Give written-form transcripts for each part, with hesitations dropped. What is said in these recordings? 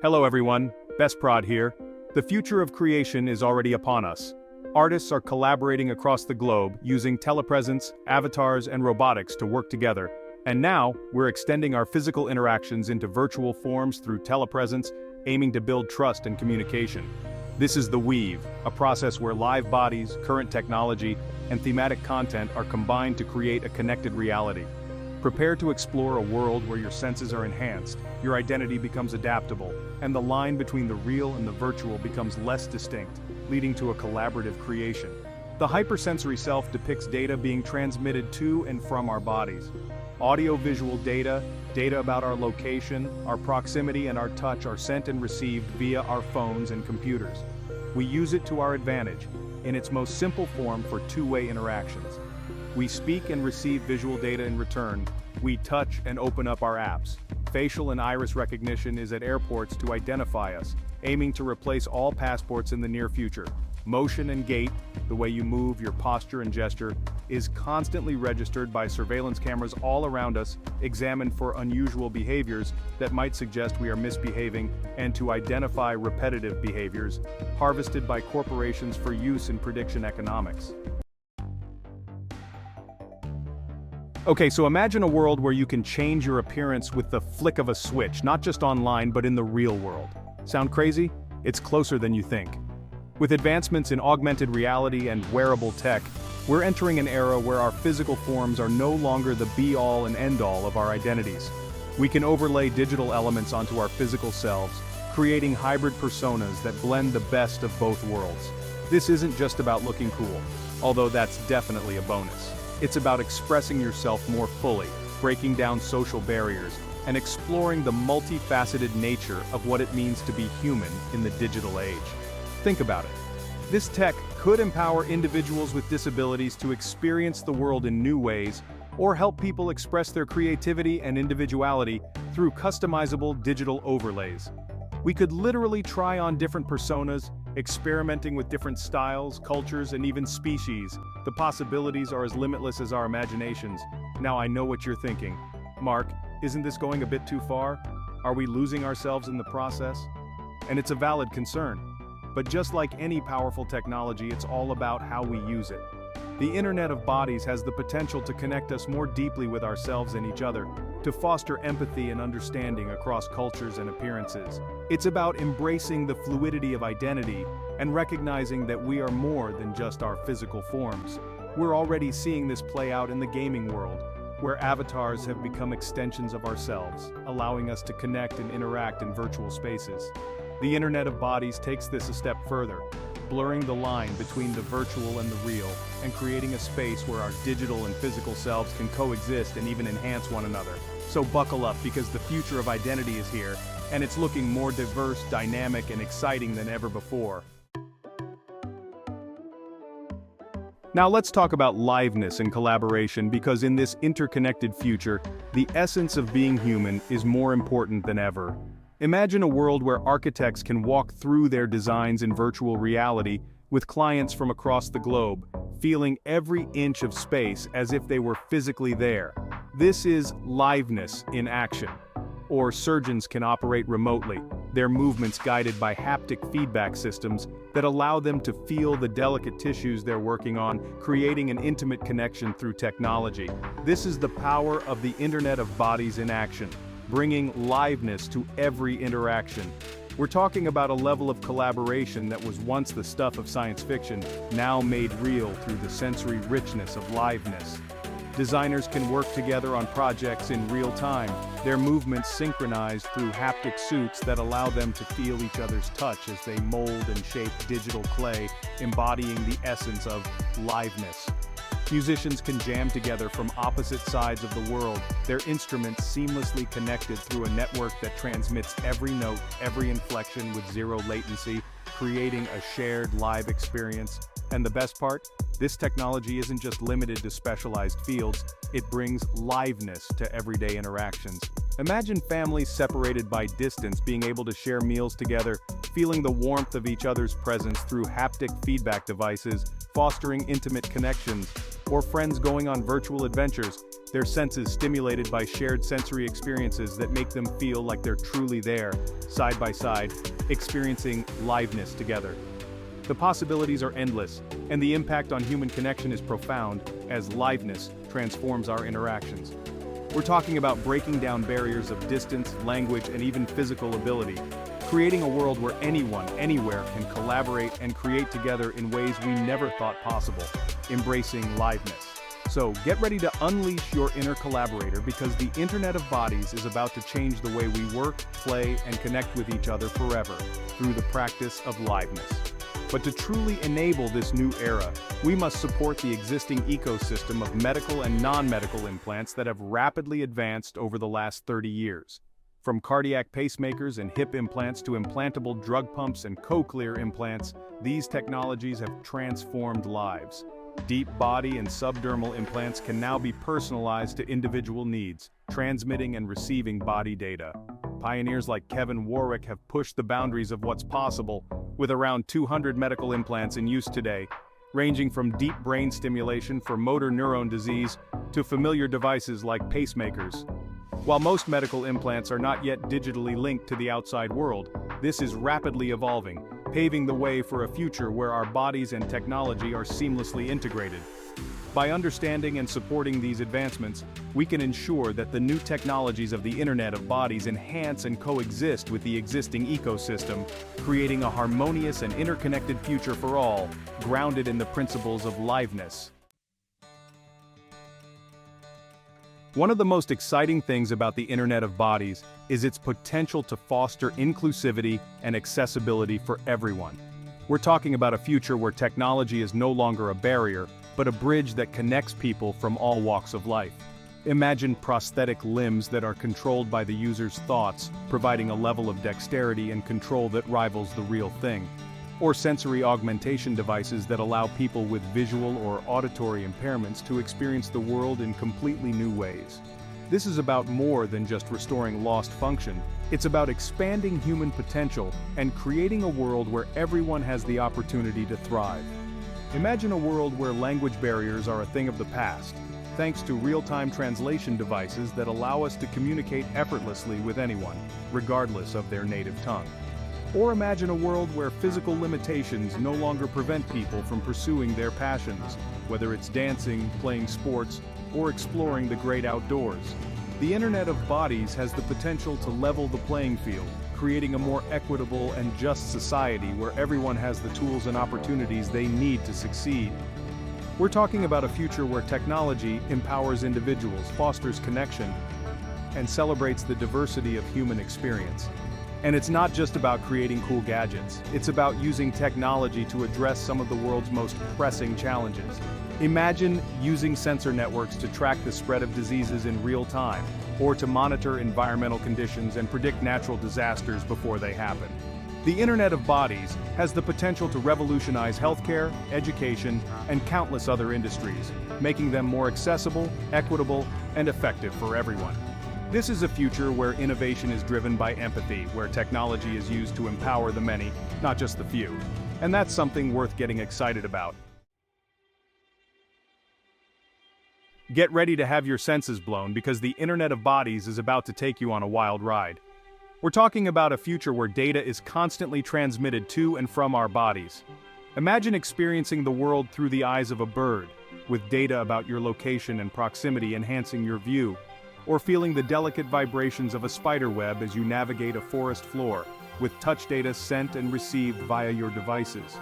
Hello everyone, Best Prod here. The future of creation is already upon us. Artists are collaborating across the globe using telepresence, avatars, and robotics to work together. And now, we're extending our physical interactions into virtual forms through telepresence, aiming to build trust and communication. This is the Weave, a process where live bodies, current technology, and thematic content are combined to create a connected reality. Prepare to explore a world where your senses are enhanced, your identity becomes adaptable, and the line between the real and the virtual becomes less distinct, leading to a collaborative creation. The hypersensory self depicts data being transmitted to and from our bodies. Audio-visual data, data about our location, our proximity, and our touch are sent and received via our phones and computers. We use it to our advantage, in its most simple form for two-way interactions. We speak and receive visual data in return. We touch and open up our apps. Facial and iris recognition is at airports to identify us, aiming to replace all passports in the near future. Motion and gait, the way you move, your posture and gesture, is constantly registered by surveillance cameras all around us, examined for unusual behaviors that might suggest we are misbehaving, and to identify repetitive behaviors, harvested by corporations for use in prediction economics. Okay, so imagine a world where you can change your appearance with the flick of a switch, not just online, but in the real world. Sound crazy? It's closer than you think. With advancements in augmented reality and wearable tech, we're entering an era where our physical forms are no longer the be-all and end-all of our identities. We can overlay digital elements onto our physical selves, creating hybrid personas that blend the best of both worlds. This isn't just about looking cool, although that's definitely a bonus. It's about expressing yourself more fully, breaking down social barriers, and exploring the multifaceted nature of what it means to be human in the digital age. Think about it. This tech could empower individuals with disabilities to experience the world in new ways, or help people express their creativity and individuality through customizable digital overlays. We could literally try on different personas, experimenting with different styles, cultures, and even species. The possibilities are as limitless as our imaginations. Now I know what you're thinking. Mark, isn't this going a bit too far? Are we losing ourselves in the process? And it's a valid concern. But just like any powerful technology, it's all about how we use it. The Internet of Bodies has the potential to connect us more deeply with ourselves and each other, to foster empathy and understanding across cultures and appearances. It's about embracing the fluidity of identity and recognizing that we are more than just our physical forms. We're already seeing this play out in the gaming world, where avatars have become extensions of ourselves, allowing us to connect and interact in virtual spaces. The Internet of Bodies takes this a step further, blurring the line between the virtual and the real, and creating a space where our digital and physical selves can coexist and even enhance one another. So buckle up, because the future of identity is here, and it's looking more diverse, dynamic, and exciting than ever before. Now let's talk about liveness and collaboration, because in this interconnected future, the essence of being human is more important than ever. Imagine a world where architects can walk through their designs in virtual reality with clients from across the globe, feeling every inch of space as if they were physically there. This is liveness in action. Or surgeons can operate remotely, their movements guided by haptic feedback systems that allow them to feel the delicate tissues they're working on, creating an intimate connection through technology. This is the power of the Internet of Bodies in action, bringing liveness to every interaction. We're talking about a level of collaboration that was once the stuff of science fiction, now made real through the sensory richness of liveness. Designers can work together on projects in real time, their movements synchronized through haptic suits that allow them to feel each other's touch as they mold and shape digital clay, embodying the essence of liveness. Musicians can jam together from opposite sides of the world, their instruments seamlessly connected through a network that transmits every note, every inflection with zero latency, creating a shared live experience. And the best part? This technology isn't just limited to specialized fields, it brings liveness to everyday interactions. Imagine families separated by distance being able to share meals together, feeling the warmth of each other's presence through haptic feedback devices, fostering intimate connections. or friends going on virtual adventures, their senses stimulated by shared sensory experiences that make them feel like they're truly there, side by side, experiencing liveness together. The possibilities are endless, and the impact on human connection is profound, as liveness transforms our interactions. We're talking about breaking down barriers of distance, language, and even physical ability, creating a world where anyone, anywhere can collaborate and create together in ways we never thought possible, embracing liveness. So, get ready to unleash your inner collaborator because the Internet of Bodies is about to change the way we work, play, and connect with each other forever, through the practice of liveness. But to truly enable this new era, we must support the existing ecosystem of medical and non-medical implants that have rapidly advanced over the last 30 years. From cardiac pacemakers and hip implants to implantable drug pumps and cochlear implants, these technologies have transformed lives. Deep body and subdermal implants can now be personalized to individual needs, transmitting and receiving body data. Pioneers like Kevin Warwick have pushed the boundaries of what's possible, with around 200 medical implants in use today, ranging from deep brain stimulation for motor neuron disease to familiar devices like pacemakers. While most medical implants are not yet digitally linked to the outside world, this is rapidly evolving, paving the way for a future where our bodies and technology are seamlessly integrated. By understanding and supporting these advancements, we can ensure that the new technologies of the Internet of Bodies enhance and coexist with the existing ecosystem, creating a harmonious and interconnected future for all, grounded in the principles of liveness. One of the most exciting things about the Internet of Bodies is its potential to foster inclusivity and accessibility for everyone. We're talking about a future where technology is no longer a barrier, but a bridge that connects people from all walks of life. Imagine prosthetic limbs that are controlled by the user's thoughts, providing a level of dexterity and control that rivals the real thing. Or sensory augmentation devices that allow people with visual or auditory impairments to experience the world in completely new ways. This is about more than just restoring lost function. It's about expanding human potential and creating a world where everyone has the opportunity to thrive. Imagine a world where language barriers are a thing of the past, thanks to real-time translation devices that allow us to communicate effortlessly with anyone, regardless of their native tongue. Or imagine a world where physical limitations no longer prevent people from pursuing their passions, whether it's dancing, playing sports, or exploring the great outdoors. The Internet of Bodies has the potential to level the playing field, creating a more equitable and just society where everyone has the tools and opportunities they need to succeed. We're talking about a future where technology empowers individuals, fosters connection, and celebrates the diversity of human experience. And it's not just about creating cool gadgets, it's about using technology to address some of the world's most pressing challenges. Imagine using sensor networks to track the spread of diseases in real time, or to monitor environmental conditions and predict natural disasters before they happen. The Internet of Bodies has the potential to revolutionize healthcare, education, and countless other industries, making them more accessible, equitable, and effective for everyone. This is a future where innovation is driven by empathy, where technology is used to empower the many, not just the few. And that's something worth getting excited about. Get ready to have your senses blown because the Internet of Bodies is about to take you on a wild ride. We're talking about a future where data is constantly transmitted to and from our bodies. Imagine experiencing the world through the eyes of a bird, with data about your location and proximity enhancing your view, or feeling the delicate vibrations of a spider web as you navigate a forest floor, with touch data sent and received via your devices.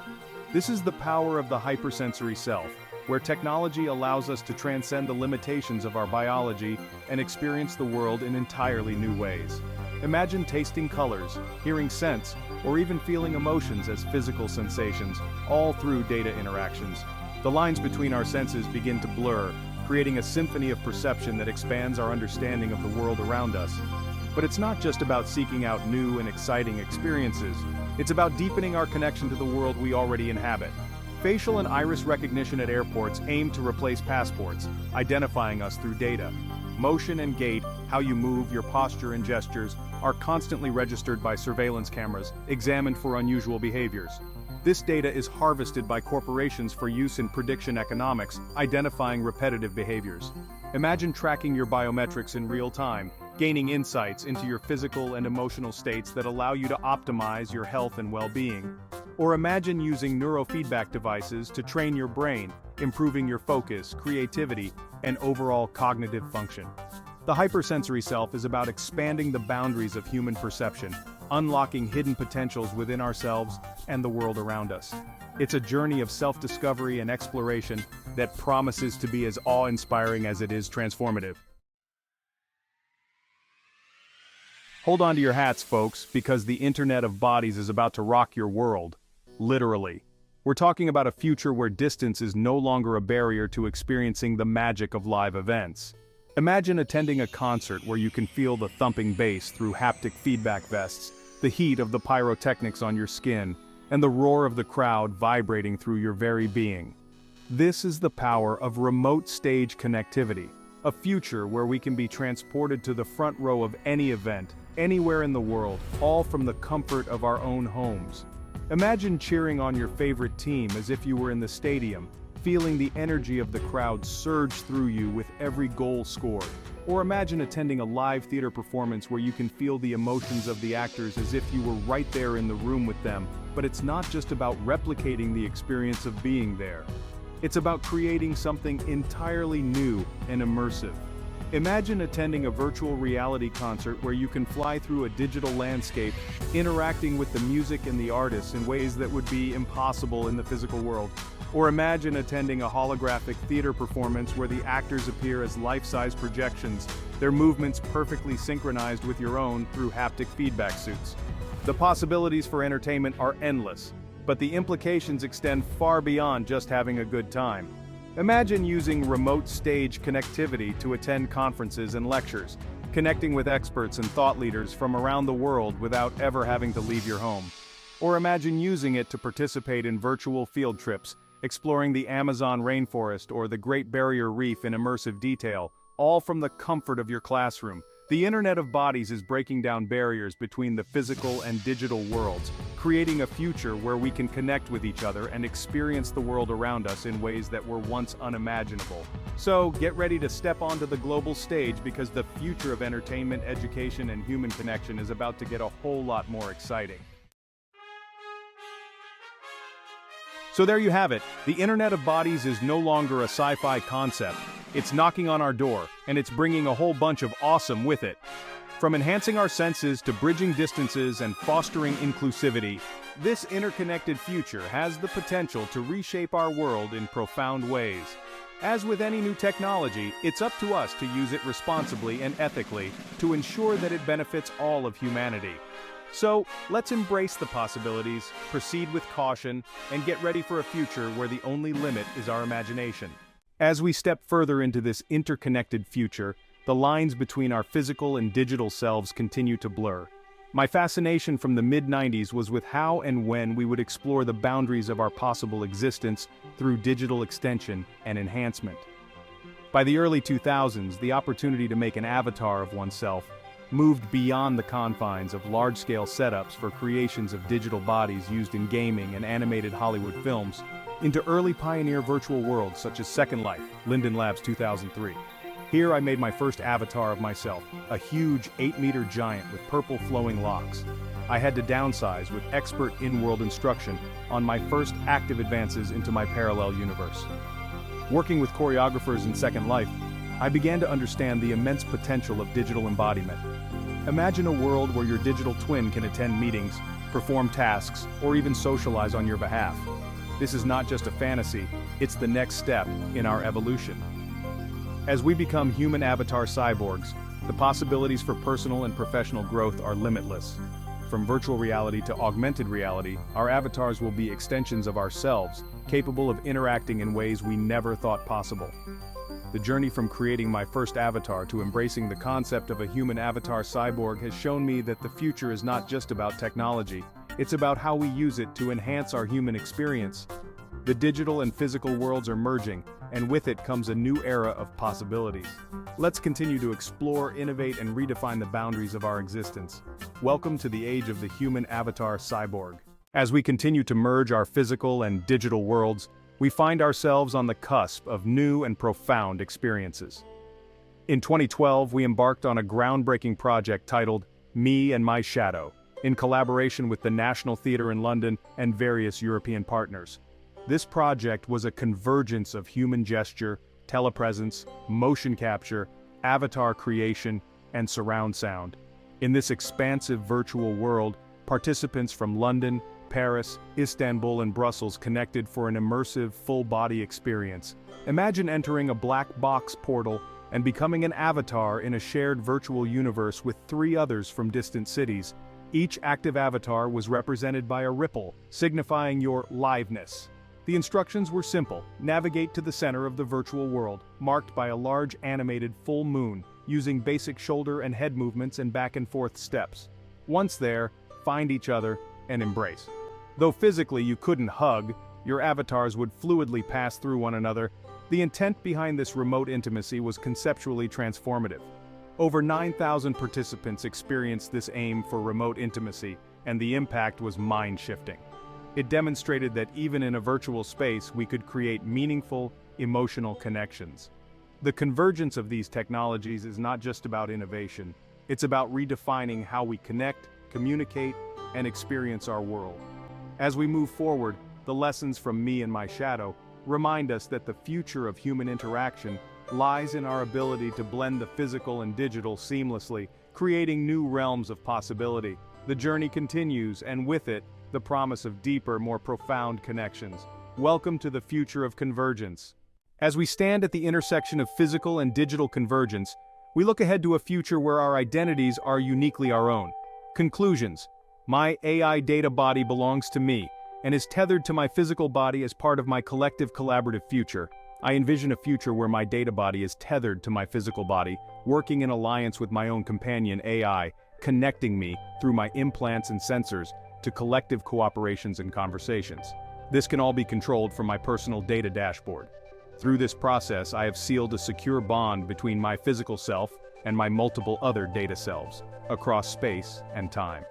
This is the power of the hypersensory self, where technology allows us to transcend the limitations of our biology and experience the world in entirely new ways. Imagine tasting colors, hearing scents, or even feeling emotions as physical sensations, all through data interactions. The lines between our senses begin to blur, creating a symphony of perception that expands our understanding of the world around us. But it's not just about seeking out new and exciting experiences, it's about deepening our connection to the world we already inhabit. Facial and iris recognition at airports aim to replace passports, identifying us through data. Motion and gait, how you move, your posture and gestures, are constantly registered by surveillance cameras, examined for unusual behaviors. This data is harvested by corporations for use in prediction economics, identifying repetitive behaviors. Imagine tracking your biometrics in real time, gaining insights into your physical and emotional states that allow you to optimize your health and well-being. Or imagine using neurofeedback devices to train your brain, improving your focus, creativity, and overall cognitive function. The hypersensory self is about expanding the boundaries of human perception, unlocking hidden potentials within ourselves and the world around us. It's a journey of self-discovery and exploration that promises to be as awe-inspiring as it is transformative. Hold on to your hats, folks, because the Internet of Bodies is about to rock your world. Literally. We're talking about a future where distance is no longer a barrier to experiencing the magic of live events. Imagine attending a concert where you can feel the thumping bass through haptic feedback vests, the heat of the pyrotechnics on your skin, and the roar of the crowd vibrating through your very being. This is the power of remote stage connectivity, a future where we can be transported to the front row of any event, anywhere in the world, all from the comfort of our own homes. Imagine cheering on your favorite team as if you were in the stadium, feeling the energy of the crowd surge through you with every goal scored. Or imagine attending a live theater performance where you can feel the emotions of the actors as if you were right there in the room with them. But it's not just about replicating the experience of being there. It's about creating something entirely new and immersive. Imagine attending a virtual reality concert where you can fly through a digital landscape, interacting with the music and the artists in ways that would be impossible in the physical world. Or imagine attending a holographic theater performance where the actors appear as life-size projections, their movements perfectly synchronized with your own through haptic feedback suits. The possibilities for entertainment are endless, but the implications extend far beyond just having a good time. Imagine using remote stage connectivity to attend conferences and lectures, connecting with experts and thought leaders from around the world without ever having to leave your home. Or imagine using it to participate in virtual field trips, exploring the Amazon rainforest or the Great Barrier Reef in immersive detail, all from the comfort of your classroom. The Internet of Bodies is breaking down barriers between the physical and digital worlds, creating a future where we can connect with each other and experience the world around us in ways that were once unimaginable. So, get ready to step onto the global stage because the future of entertainment, education, and human connection is about to get a whole lot more exciting. So there you have it. The Internet of Bodies is no longer a sci-fi concept. It's knocking on our door, and it's bringing a whole bunch of awesome with it. From enhancing our senses to bridging distances and fostering inclusivity, this interconnected future has the potential to reshape our world in profound ways. As with any new technology, it's up to us to use it responsibly and ethically to ensure that it benefits all of humanity. So, let's embrace the possibilities, proceed with caution, and get ready for a future where the only limit is our imagination. As we step further into this interconnected future, the lines between our physical and digital selves continue to blur. My fascination from the mid-90s was with how and when we would explore the boundaries of our possible existence through digital extension and enhancement. By the early 2000s, the opportunity to make an avatar of oneself moved beyond the confines of large-scale setups for creations of digital bodies used in gaming and animated Hollywood films into early pioneer virtual worlds such as Second Life, Linden Labs 2003. Here I made my first avatar of myself, a huge 8-meter giant with purple flowing locks. I had to downsize with expert in-world instruction on my first active advances into my parallel universe. Working with choreographers in Second Life, I began to understand the immense potential of digital embodiment. Imagine a world where your digital twin can attend meetings, perform tasks, or even socialize on your behalf. This is not just a fantasy, it's the next step in our evolution. As we become human avatar cyborgs, the possibilities for personal and professional growth are limitless. From virtual reality to augmented reality, our avatars will be extensions of ourselves, capable of interacting in ways we never thought possible. The journey from creating my first avatar to embracing the concept of a human avatar cyborg has shown me that the future is not just about technology, it's about how we use it to enhance our human experience. The digital and physical worlds are merging, and with it comes a new era of possibilities. Let's continue to explore, innovate, and redefine the boundaries of our existence. Welcome to the age of the human avatar cyborg. As we continue to merge our physical and digital worlds, we find ourselves on the cusp of new and profound experiences. In 2012, we embarked on a groundbreaking project titled Me and My Shadow, in collaboration with the National Theatre in London and various European partners. This project was a convergence of human gesture, telepresence, motion capture, avatar creation, and surround sound. In this expansive virtual world, participants from London, Paris, Istanbul, and Brussels connected for an immersive, full-body experience. Imagine entering a black box portal and becoming an avatar in a shared virtual universe with 3 others from distant cities. Each active avatar was represented by a ripple, signifying your liveness. The instructions were simple: navigate to the center of the virtual world, marked by a large animated full moon, using basic shoulder and head movements and back and forth steps. Once there, find each other and embrace. Though physically you couldn't hug, your avatars would fluidly pass through one another. The intent behind this remote intimacy was conceptually transformative. Over 9,000 participants experienced this aim for remote intimacy, and the impact was mind-shifting. It demonstrated that even in a virtual space we could create meaningful, emotional connections. The convergence of these technologies is not just about innovation, it's about redefining how we connect, communicate, and experience our world. As we move forward, the lessons from Me and My Shadow remind us that the future of human interaction lies in our ability to blend the physical and digital seamlessly, creating new realms of possibility. The journey continues, and with it, the promise of deeper, more profound connections. Welcome to the future of convergence. As we stand at the intersection of physical and digital convergence, we look ahead to a future where our identities are uniquely our own. Conclusions. My AI data body belongs to me, and is tethered to my physical body as part of my collective collaborative future. I envision a future where my data body is tethered to my physical body, working in alliance with my own companion AI, connecting me, through my implants and sensors, to collective cooperations and conversations. This can all be controlled from my personal data dashboard. Through this process, I have sealed a secure bond between my physical self and my multiple other data selves, across space and time.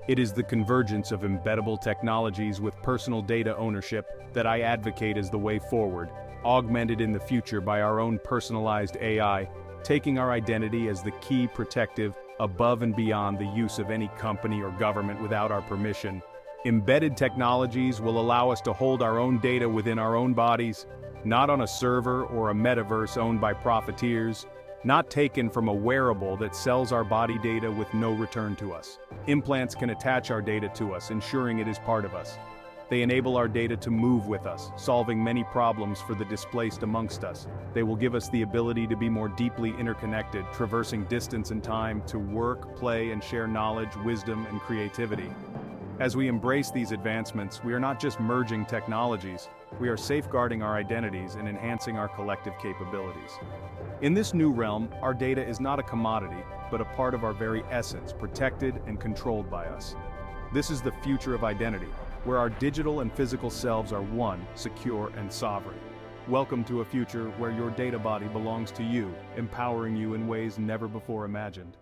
It is the convergence of embeddable technologies with personal data ownership that I advocate as the way forward, augmented in the future by our own personalized AI, taking our identity as the key protective, above and beyond the use of any company or government without our permission. Embedded technologies will allow us to hold our own data within our own bodies, not on a server or a metaverse owned by profiteers, not taken from a wearable that sells our body data with no return to us. Implants can attach our data to us, ensuring it is part of us. They enable our data to move with us, solving many problems for the displaced amongst us. They will give us the ability to be more deeply interconnected, traversing distance and time to work, play, and share knowledge, wisdom, and creativity. As we embrace these advancements, we are not just merging technologies, we are safeguarding our identities and enhancing our collective capabilities. In this new realm, our data is not a commodity, but a part of our very essence, protected and controlled by us. This is the future of identity, where our digital and physical selves are one, secure, and sovereign. Welcome to a future where your data body belongs to you, empowering you in ways never before imagined.